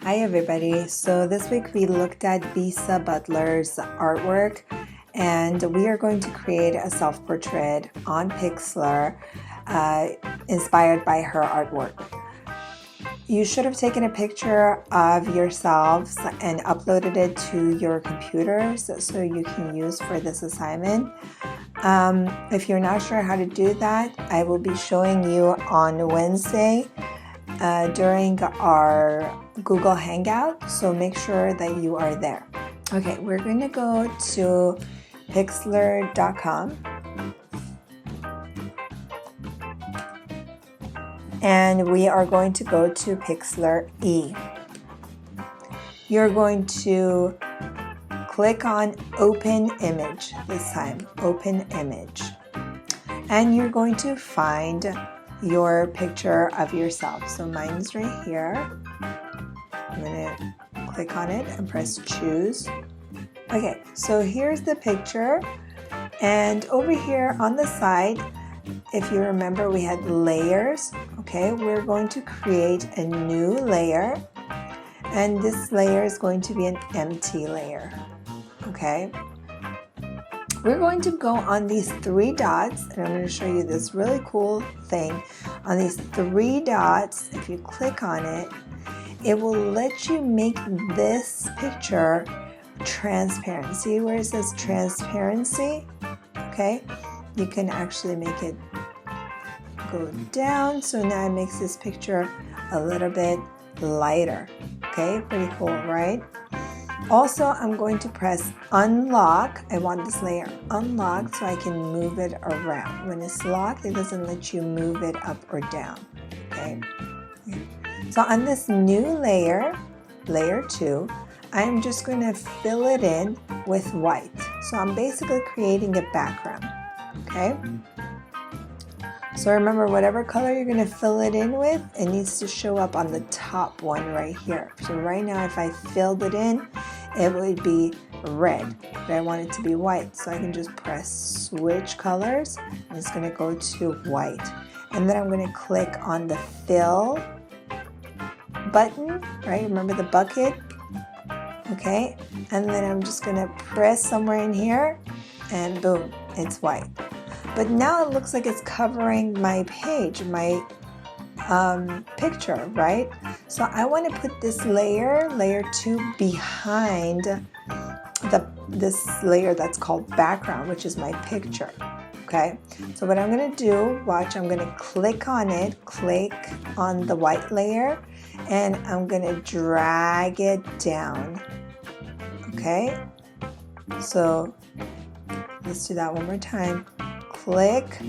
Hi everybody. So this week we looked at Bisa Butler's artwork and we are going to create a self-portrait on Pixlr inspired by her artwork. You should have taken a picture of yourselves and uploaded it to your computers so you can use for this assignment. If you're not sure how to do that, I will be showing you on Wednesday during our Google Hangout, so make sure that you are there. Okay, we're going to go to pixlr.com and we are going to go to Pixlr E. You're going to click on Open Image this time, Open Image, and you're going to find your picture of yourself. So mine's right here. I'm going to click on it and press choose. Okay, so here's the picture, and over here on the side, if you remember, we had layers. Okay, we're going to create a new layer, and this layer is going to be an empty layer. Okay, we're going to go on these three dots, and I'm going to show you this really cool thing. On these three dots, if you click on it, it will let you make this picture transparent. See where it says transparency? Okay, you can actually make it go down, so now it makes this picture a little bit lighter. Okay, pretty cool, right? Also, I'm going to press unlock. I want this layer unlocked so I can move it around. When it's locked, it doesn't let you move it up or down. Okay. So on this new layer, layer 2, I'm just going to fill it in with white. So I'm basically creating a background. Okay. So remember, whatever color you're going to fill it in with, it needs to show up on the top one right here. So right now, if I filled it in, it would be red, but I want it to be white. So I can just press switch colors, and it's going to go to white. And then I'm going to click on the fill button, right? Remember the bucket? Okay. And then I'm just going to press somewhere in here, and boom, it's white. But now it looks like it's covering my page, my picture, right? So I want to put this layer 2, behind this layer that's called background, which is my picture. Okay, so what I'm going to do, watch, I'm going to click on it, click on the white layer, and I'm going to drag it down. Okay, so let's do that one more time. Click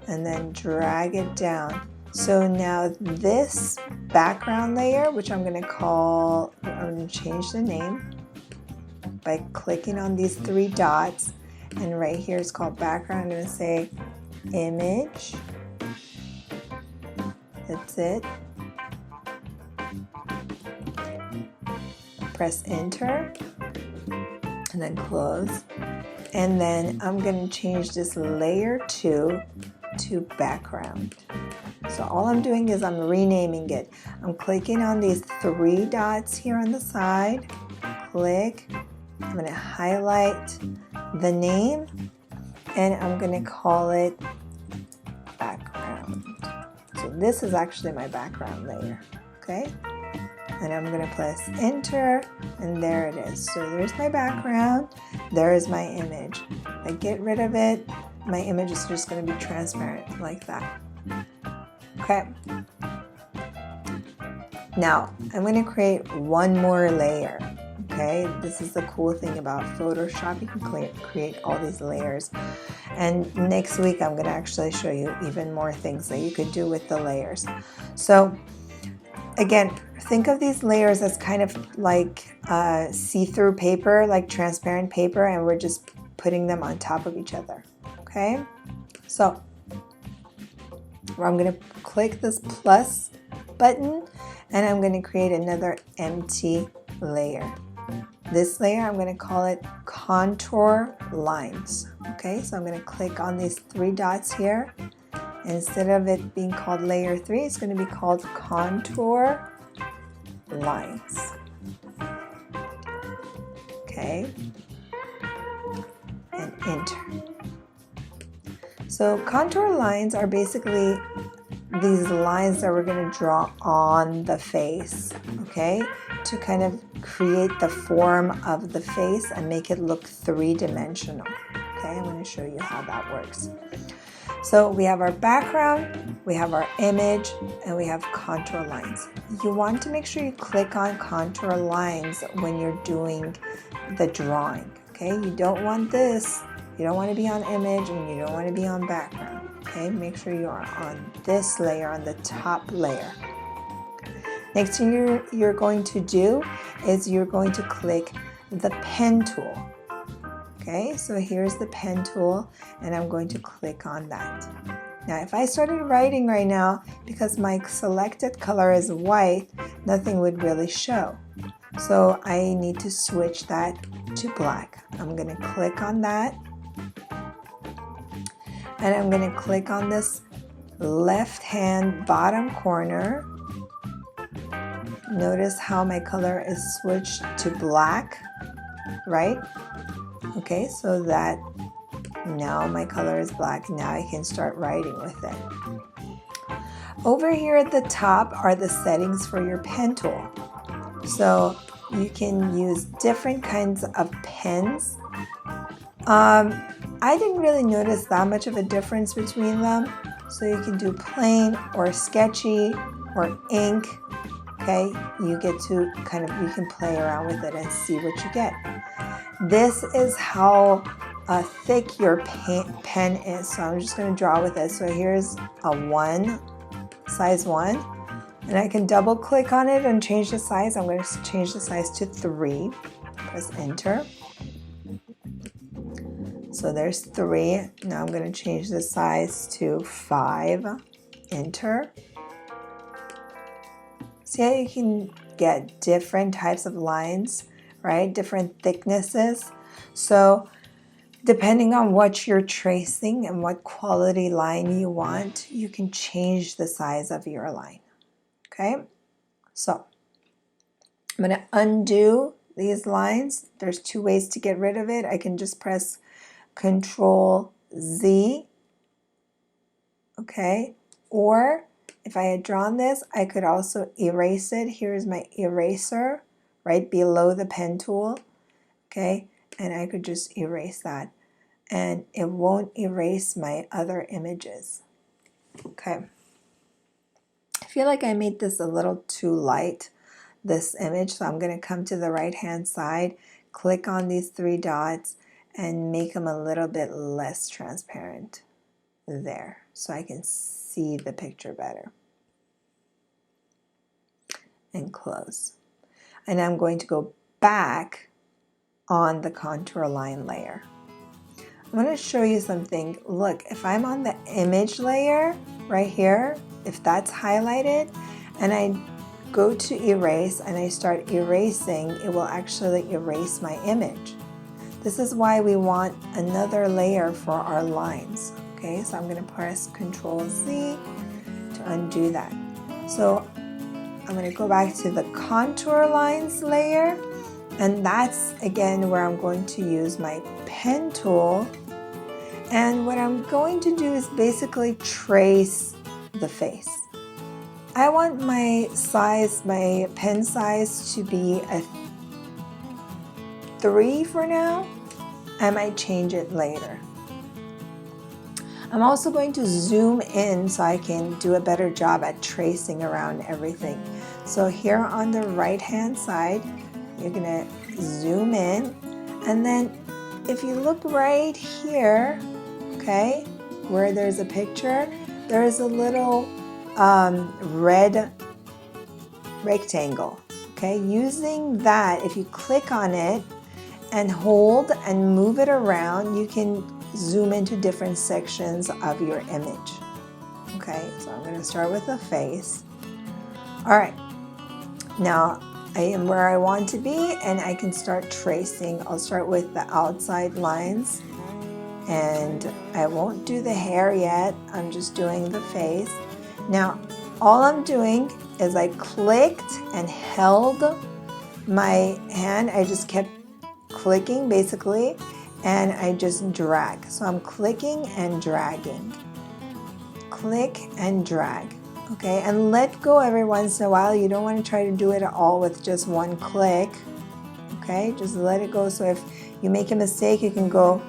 and then drag it down. So now this background layer, which I'm going to change the name by clicking on these three dots, and right here it's called background. I'm going to say image. That's it. Press enter and then close. And then I'm going to change this layer 2 to background. So all I'm doing is I'm renaming it. I'm clicking on these three dots here on the side. Click. I'm going to highlight the name, and I'm going to call it background. So this is actually my background layer. Okay. And I'm going to press enter, and there it is. So there's my background, there is my image. If I get rid of it, my image is just going to be transparent like that. Okay. Now I'm going to create one more layer. Okay, this is the cool thing about Photoshop. You can create all these layers. And next week I'm going to actually show you even more things that you could do with the layers. So again, think of these layers as kind of like see-through paper, like transparent paper, and we're just putting them on top of each other. Okay, so I'm going to click this plus button, and I'm going to create another empty layer. This layer, I'm going to call it contour lines. Okay, so I'm going to click on these three dots here. Instead of it being called layer 3, it's going to be called contour lines. okay, and enter. So contour lines are basically these lines that we're going to draw on the face, okay, to kind of create the form of the face and make it look three-dimensional. Okay, I'm going to show you how that works. So we have our background, we have our image, and we have contour lines. You want to make sure you click on contour lines when you're doing the drawing, okay? You don't want this, you don't want to be on image, and you don't want to be on background, okay? Make sure you are on this layer, on the top layer. Next thing you're going to do is you're going to click the pen tool. Okay, so here's the pen tool, and I'm going to click on that. Now, if I started writing right now, because my selected color is white, nothing would really show. So I need to switch that to black. I'm going to click on that, and I'm going to click on this left-hand bottom corner. Notice how my color is switched to black, right? Okay, so that now my color is black. Now I can start writing with it. Over here at the top are the settings for your pen tool. So you can use different kinds of pens. I didn't really notice that much of a difference between them. So you can do plain or sketchy or ink. Okay, you get to you can play around with it and see what you get. This is how thick your pen is. So I'm just going to draw with it. So here's a 1, size 1. And I can double click on it and change the size. I'm going to change the size to 3. Press enter. So there's 3. Now I'm going to change the size to 5. Enter. See how you can get different types of lines, right? Different thicknesses. So depending on what you're tracing and what quality line you want, you can change the size of your line. Okay, so I'm going to undo these lines. There's 2 ways to get rid of it. I can just press Control Z, okay, or if I had drawn this, I could also erase it. Here's my eraser right below the pen tool, okay, and I could just erase that, and it won't erase my other images. Okay, I feel like I made this a little too light, this image, so I'm going to come to the right hand side, click on these 3 dots, and make them a little bit less transparent there, so I can see the picture better. And close. And I'm going to go back on the contour line layer. I'm going to show you something. Look, if I'm on the image layer right here, if that's highlighted, and I go to erase and I start erasing, it will actually erase my image. This is why we want another layer for our lines. Okay, so I'm going to press Control Z to undo that. So I'm going to go back to the contour lines layer, and that's again where I'm going to use my pen tool, and what I'm going to do is basically trace the face. I want my size, my pen size, to be a 3 for now. I might change it later. I'm also going to zoom in so I can do a better job at tracing around everything. So here on the right hand side, you're going to zoom in, and then if you look right here, okay, where there's a picture, there's a little red rectangle. Okay, using that, if you click on it and hold and move it around, you can zoom into different sections of your image. Okay, so I'm going to start with the face. All right, now I am where I want to be, and I can start tracing. I'll start with the outside lines, and I won't do the hair yet. I'm just doing the face. Now, all I'm doing is I clicked and held my hand. I just kept clicking basically, and I just drag. So I'm clicking and dragging. Click and drag. Okay, and let go every once in a while. You don't want to try to do it all with just one click. Okay, just let it go. So if you make a mistake, you can go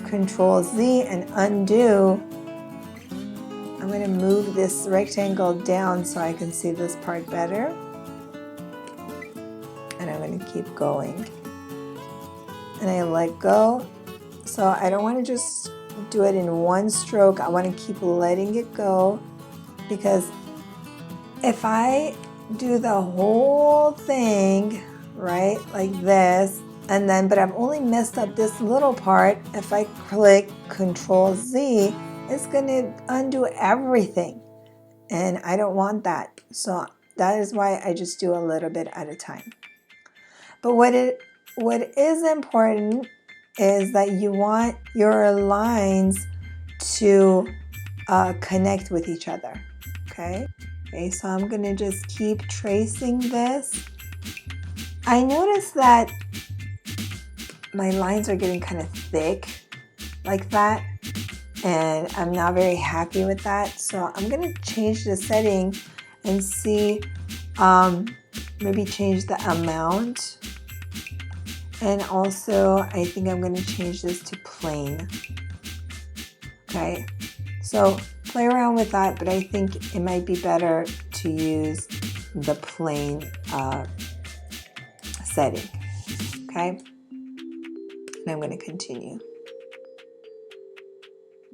Control Z and undo. I'm going to move this rectangle down so I can see this part better. And I'm going to keep going. And I let go. So I don't want to just do it in one stroke. I want to keep letting it go, because if I do the whole thing, right, like this, and then, but I've only messed up this little part, if I click Control Z, it's going to undo everything. And I don't want that. So that is why I just do a little bit at a time. But what is important is that you want your lines to connect with each other. Okay, so I'm going to just keep tracing this. I noticed that my lines are getting kind of thick like that, and I'm not very happy with that. So I'm going to change the setting and see, maybe change the amount. And also, I think I'm going to change this to plain. Okay, so play around with that, but I think it might be better to use the plain setting. Okay, and I'm going to continue.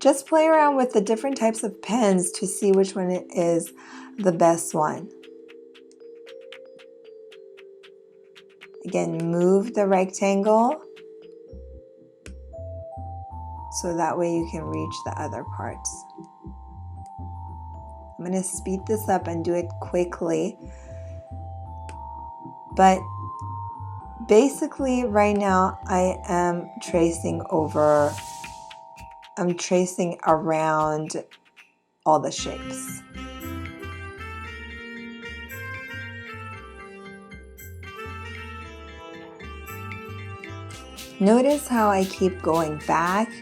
Just play around with the different types of pens to see which one is the best one. Again, move the rectangle so that way you can reach the other parts. I'm going to speed this up and do it quickly. But basically right now I am tracing around all the shapes. Notice how I keep going back,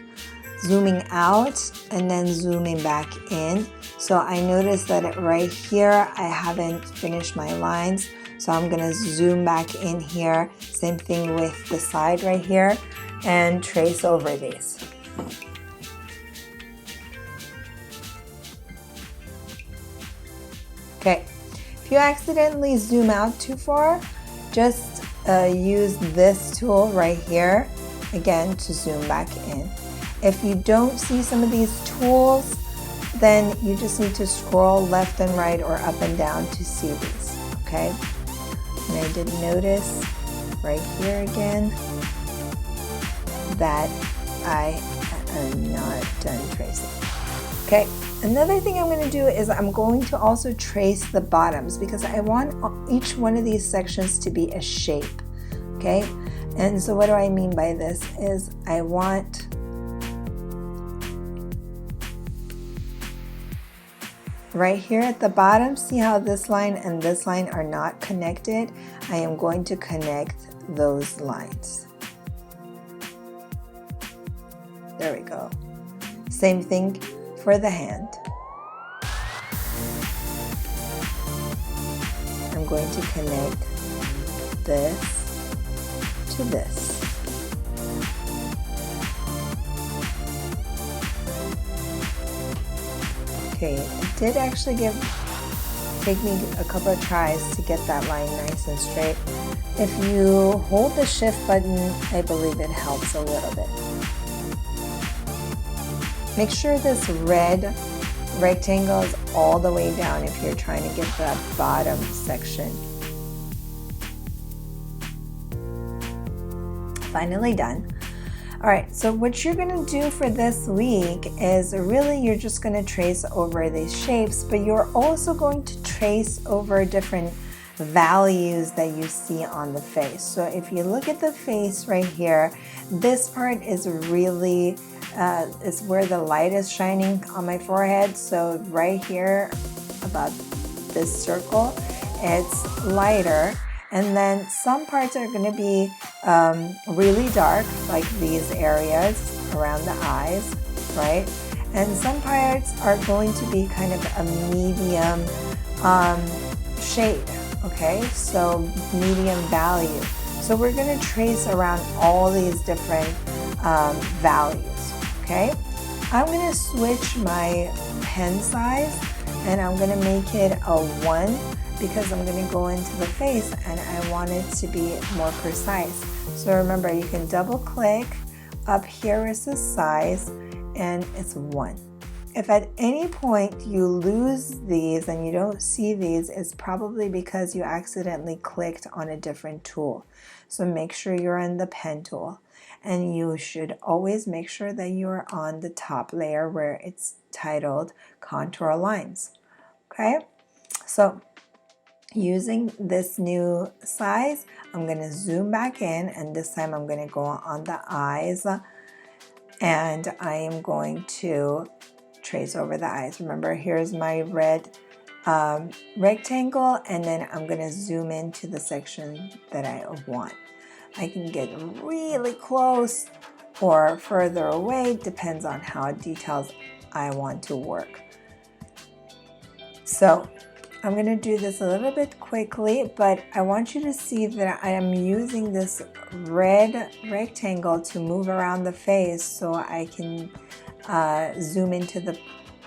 zooming out, and then zooming back in. So I noticed that right here, I haven't finished my lines. So I'm gonna zoom back in here. Same thing with the side right here, and trace over these. Okay, if you accidentally zoom out too far, just use this tool right here, again, to zoom back in. If you don't see some of these tools, then you just need to scroll left and right or up and down to see these, okay? And I did notice right here again that I am not done tracing. Okay, another thing I'm going to do is I'm going to also trace the bottoms, because I want each one of these sections to be a shape, okay? And so what do I mean by this is I want right here at the bottom, see how this line and this line are not connected? I am going to connect those lines. There we go. Same thing for the hand. I'm going to connect this to this. Okay, it did actually take me a couple of tries to get that line nice and straight. If you hold the shift button, I believe it helps a little bit. Make sure this red rectangle is all the way down if you're trying to get that bottom section. Finally done. All right, so what you're gonna do for this week is really you're just gonna trace over these shapes, but you're also going to trace over different values that you see on the face. So if you look at the face right here, this part is really is where the light is shining on my forehead. So right here about this circle, it's lighter. And then some parts are going to be really dark, like these areas around the eyes, right? And some parts are going to be kind of a medium shade, okay? So medium value. So we're going to trace around all these different values, okay? I'm going to switch my pen size and I'm going to make it a 1 because I'm going to go into the face and I want it to be more precise. So remember, you can double click. Up here is the size and it's 1. If at any point you lose these and you don't see these, it's probably because you accidentally clicked on a different tool. So make sure you're on the pen tool. And you should always make sure that you're on the top layer where it's titled Contour Lines. Okay, so using this new size, I'm going to zoom back in, and this time I'm going to go on the eyes, and I am going to trace over the eyes. Remember, here's my red rectangle, and then I'm going to zoom into the section that I want. I can get really close or further away, depends on how detailed I want to work. So I'm going to do this a little bit quickly, but I want you to see that I am using this red rectangle to move around the face so I can zoom into the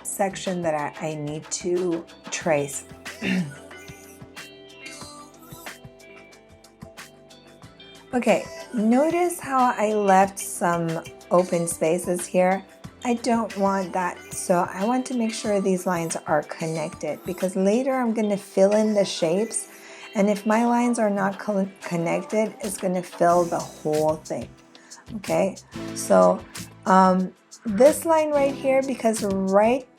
section that I need to trace. Okay, notice how I left some open spaces here. I don't want that, so I want to make sure these lines are connected because later I'm going to fill in the shapes, and if my lines are not connected, it's going to fill the whole thing. Okay, so this line right here, because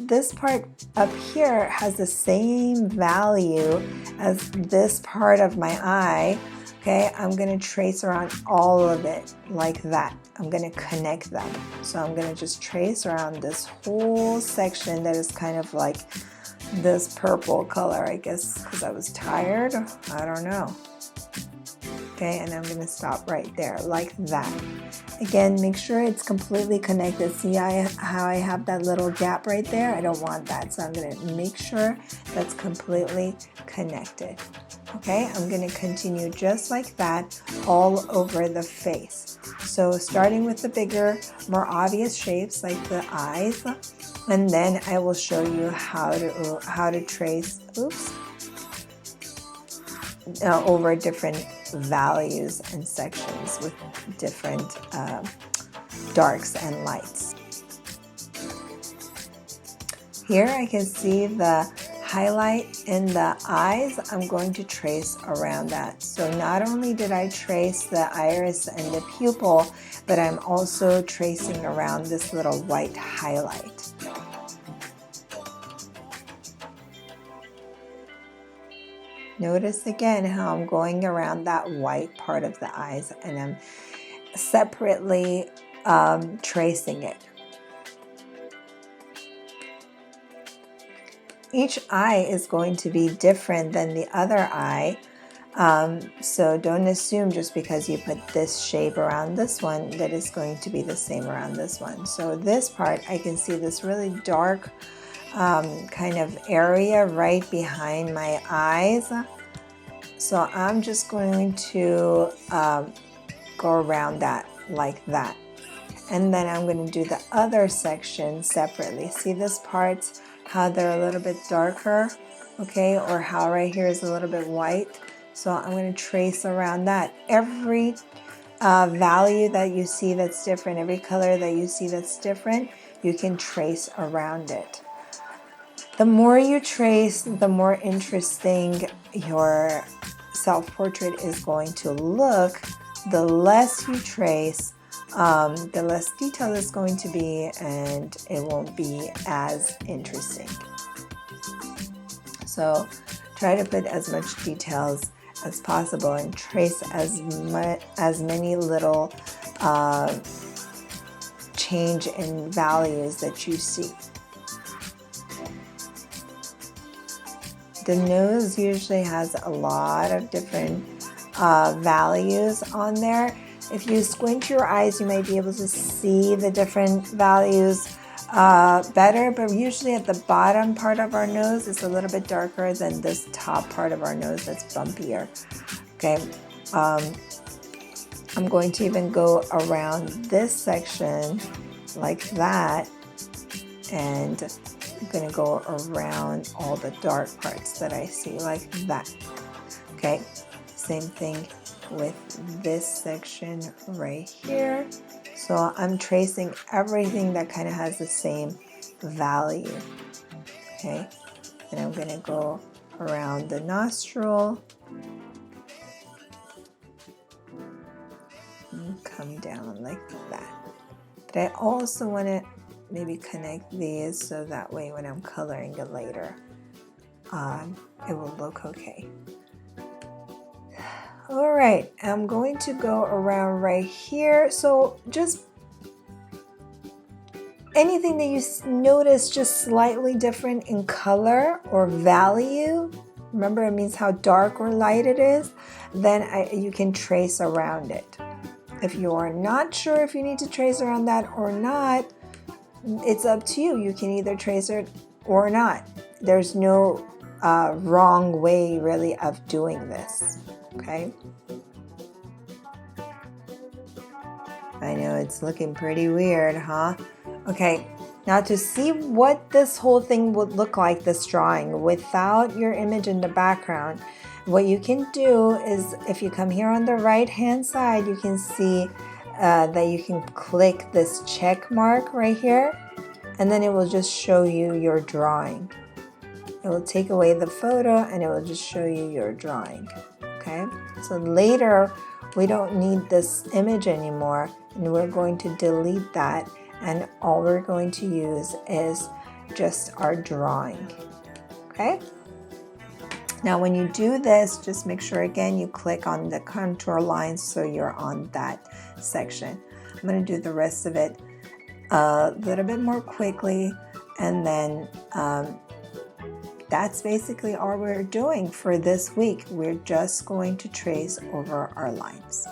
this part up here has the same value as this part of my eye. Okay, I'm going to trace around all of it like that. I'm going to connect them. So I'm going to just trace around this whole section that is kind of like this purple color, I guess, because I was tired. I don't know. Okay, and I'm going to stop right there like that. Again, make sure it's completely connected. See how I have that little gap right there? I don't want that. So I'm going to make sure that's completely connected. Okay, I'm going to continue just like that all over the face. So starting with the bigger, more obvious shapes like the eyes, and then I will show you how to trace, over different values and sections with different darks and lights. Here I can see the highlight in the eyes. I'm going to trace around that. So not only did I trace the iris and the pupil, but I'm also tracing around this little white highlight. Notice again how I'm going around that white part of the eyes and I'm separately tracing it. Each eye is going to be different than the other eye, so don't assume just because you put this shape around this one that it's going to be the same around this one. So this part, I can see this really dark kind of area right behind my eyes. So I'm just going to go around that like that. And then I'm going to do the other section separately. See this part? How they're a little bit darker, okay, or how right here is a little bit white. So I'm going to trace around that. Every value that you see that's different, every color that you see that's different, you can trace around it. The more you trace, the more interesting your self-portrait is going to look. The less you trace, the less detail it's going to be, and it won't be as interesting. So try to put as much details as possible and trace as many little change in values that you see. The nose usually has a lot of different values on there. If you squint your eyes, you might be able to see the different values better, but usually at the bottom part of our nose is a little bit darker than this top part of our nose that's bumpier. Okay, I'm going to even go around this section like that, and I'm going to go around all the dark parts that I see like that. Okay, same thing with this section right here. So I'm tracing everything that kind of has the same value. Okay, and I'm going to go around the nostril and come down like that. But I also want to maybe connect these so that way when I'm coloring it later, it will look okay. All right, I'm going to go around right here. So just anything that you notice just slightly different in color or value, remember it means how dark or light it is, then you can trace around it. If you are not sure if you need to trace around that or not, it's up to you. You can either trace it or not. There's no wrong way really of doing this, okay? I know it's looking pretty weird, huh? Okay, now to see what this whole thing would look like, this drawing, without your image in the background, what you can do is if you come here on the right hand side, you can see that you can click this check mark right here, and then it will just show you your drawing. It will take away the photo and it will just show you your drawing. Okay, so later we don't need this image anymore, and we're going to delete that, and all we're going to use is just our drawing. Okay, now when you do this, just make sure again you click on the contour lines so you're on that section. I'm going to do the rest of it a little bit more quickly, and then that's basically all we're doing for this week. We're just going to trace over our lines.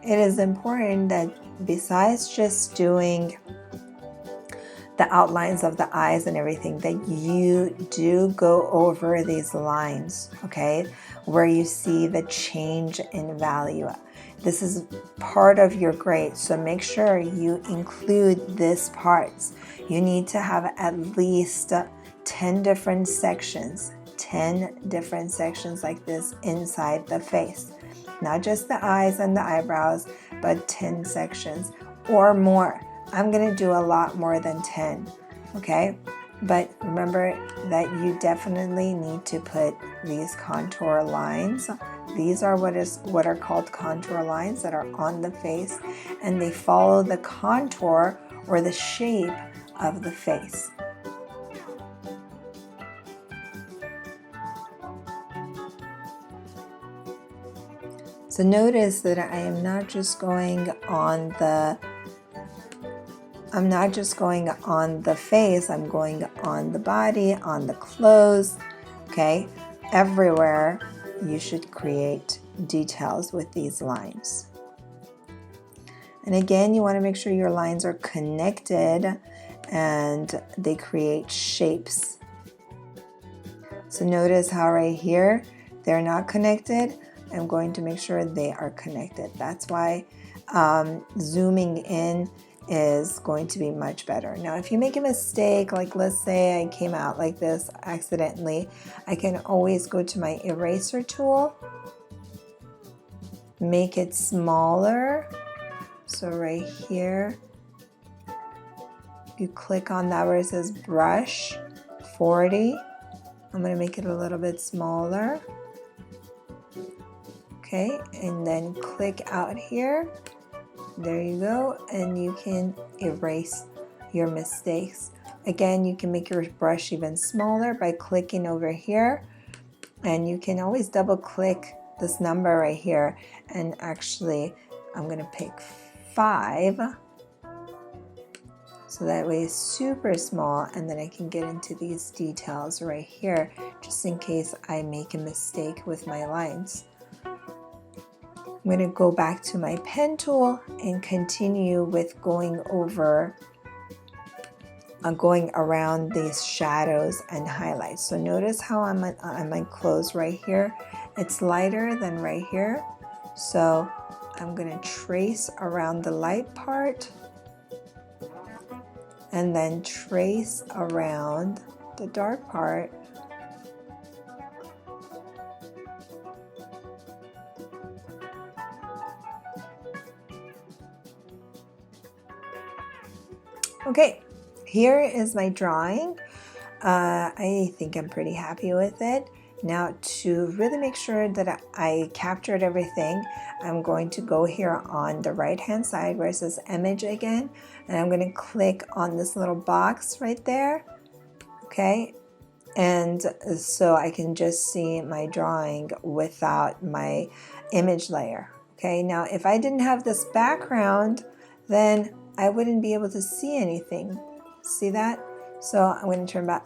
It is important that besides just doing the outlines of the eyes and everything, that you do go over these lines, okay, where you see the change in value. This is part of your grade, so make sure you include this parts. You need to have at least 10 different sections, 10 different sections like this inside the face. Not just the eyes and the eyebrows, but 10 sections or more. I'm going to do a lot more than 10, okay? But remember that you definitely need to put these contour lines. These are what are called contour lines that are on the face, and they follow the contour or the shape of the face. So notice that I am not just going on the face, I'm going on the body, on the clothes, okay? Everywhere you should create details with these lines. And again, you want to make sure your lines are connected and they create shapes. So notice how right here, they're not connected. I'm going to make sure they are connected. That's why zooming in is going to be much better. Now, if you make a mistake, like let's say I came out like this accidentally, I can always go to my eraser tool, make it smaller. So right here, you click on that where it says brush 40. I'm going to make it a little bit smaller. Okay, and then click out here. There you go, and you can erase your mistakes. Again, you can make your brush even smaller by clicking over here, and you can always double click this number right here, and actually I'm going to pick 5. so that way it's super small, and then I can get into these details right here just in case I make a mistake with my lines. I'm going to go back to my pen tool and continue with going around these shadows and highlights. So notice how on my clothes right here, it's lighter than right here. So I'm going to trace around the light part and then trace around the dark part. Okay, here is my drawing. I think I'm pretty happy with it. Now, to really make sure that I captured everything, I'm going to go here on the right hand side where it says image again, and I'm going to click on this little box right there. Okay, and so I can just see my drawing without my image layer. Okay, now if I didn't have this background, then I wouldn't be able to see anything. See that? So I'm going to turn that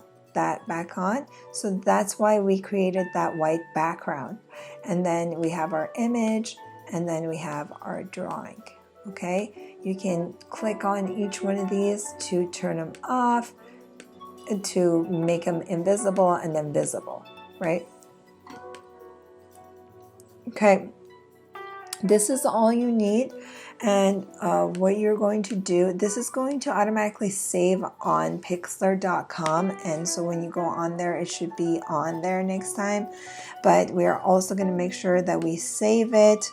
back on. So that's why we created that white background. And then we have our image, and then we have our drawing. Okay, you can click on each one of these to turn them off, to make them invisible and then visible, right? Okay, this is all you need. And what you're going to do, this is going to automatically save on Pixlr.com, and so when you go on there, it should be on there next time. But we are also going to make sure that we save it,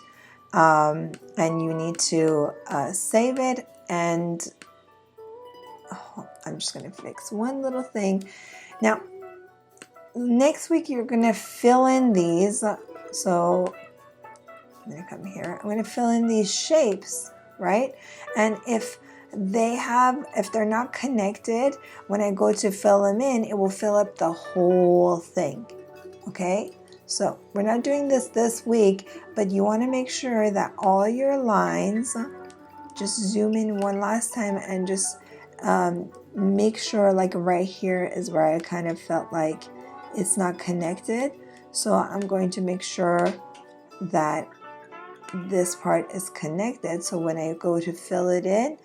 and you need to save it. And I'm just going to fix one little thing. Now, next week you're going to fill in these. So I'm going to come here. I'm going to fill in these shapes, right? And if they're not connected, when I go to fill them in, it will fill up the whole thing. Okay? So we're not doing this week, but you want to make sure that all your lines, just zoom in one last time and just make sure, like right here is where I kind of felt like it's not connected. So I'm going to make sure that this part is connected, so when I go to fill it in,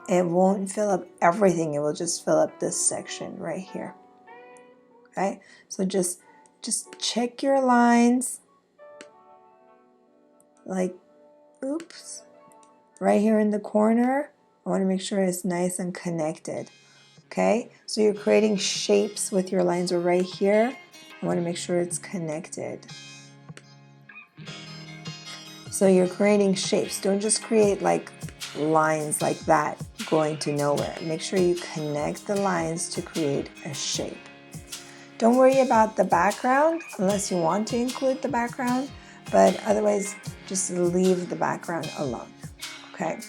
it won't fill up everything, it will just fill up this section right here. Okay, so just check your lines, like, oops, right here in the corner. I want to make sure it's nice and connected. Okay, so you're creating shapes with your lines right here. I want to make sure it's connected. So you're creating shapes. Don't just create like lines like that going to nowhere. Make sure you connect the lines to create a shape. Don't worry about the background unless you want to include the background, but otherwise just leave the background alone. Okay.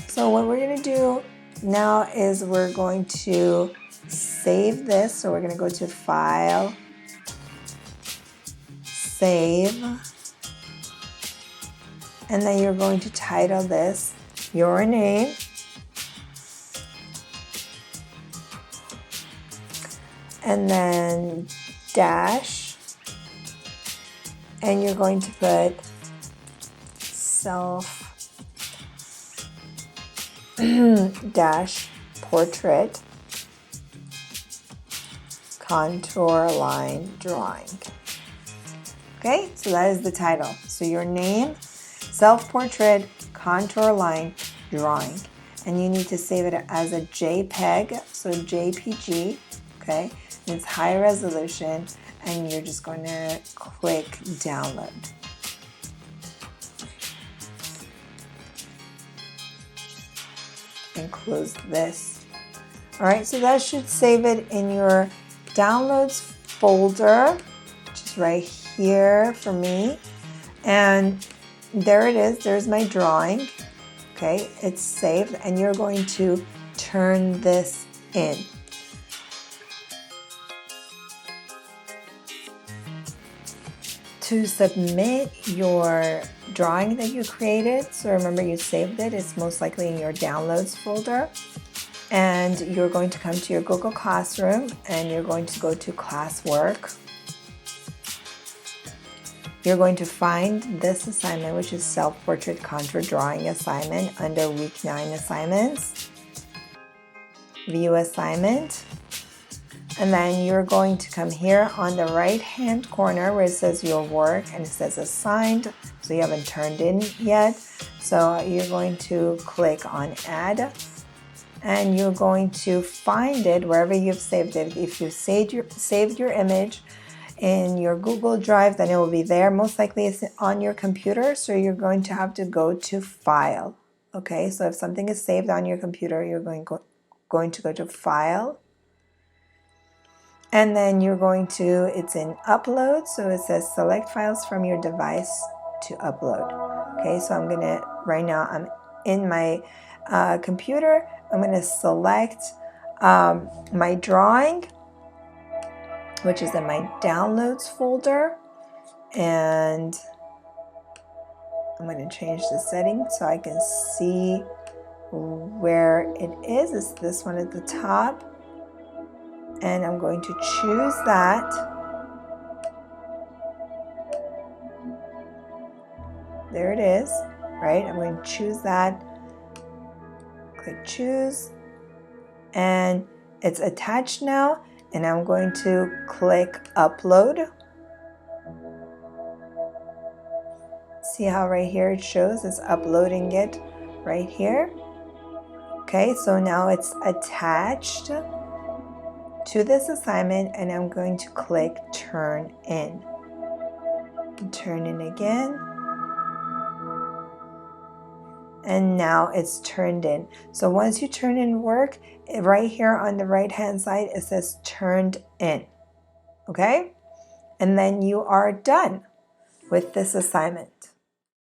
So what we're going to do now is we're going to save this. So we're going to go to File, Save, and then you're going to title this your name, and then dash, and you're going to put self dash portrait contour line drawing. Okay, so that is the title. So your name, self-portrait, contour line, drawing. And you need to save it as a JPEG, so JPG, okay? And it's high resolution, and you're just going to click download. And close this. All right, so that should save it in your downloads folder, which is right here for me. And there it is, there's my drawing. Okay, it's saved, and you're going to turn this in. to submit your drawing that you created, so remember you saved it, it's most likely in your downloads folder, and you're going to come to your Google Classroom and you're going to go to classwork. You're going to find this assignment, which is self-portrait contour drawing assignment, under week 9 assignments. View assignment. And then you're going to come here on the right hand corner where it says your work and it says assigned, so you haven't turned in yet. So you're going to click on add and you're going to find it wherever you've saved it. If you saved your image in your Google Drive, then it will be there. Most likely it's on your computer, so you're going to have to go to File. Okay, so if something is saved on your computer, you're going to go to File, and then you're going to, it's in Upload, so it says select files from your device to upload. Okay, so I'm gonna, right now I'm in my computer, I'm gonna select my drawing, which is in my downloads folder, and I'm going to change the setting so I can see where it is. It's this one at the top, and I'm going to choose that. There it is, right? I'm going to choose that, click choose, and it's attached now. And I'm going to click upload. See how right here it shows it's uploading it right here. Okay, so now it's attached to this assignment, and I'm going to click turn in. Turn in again. And now it's turned in. So once you turn in work, right here on the right hand side it says turned in. Okay, and then you are done with this assignment.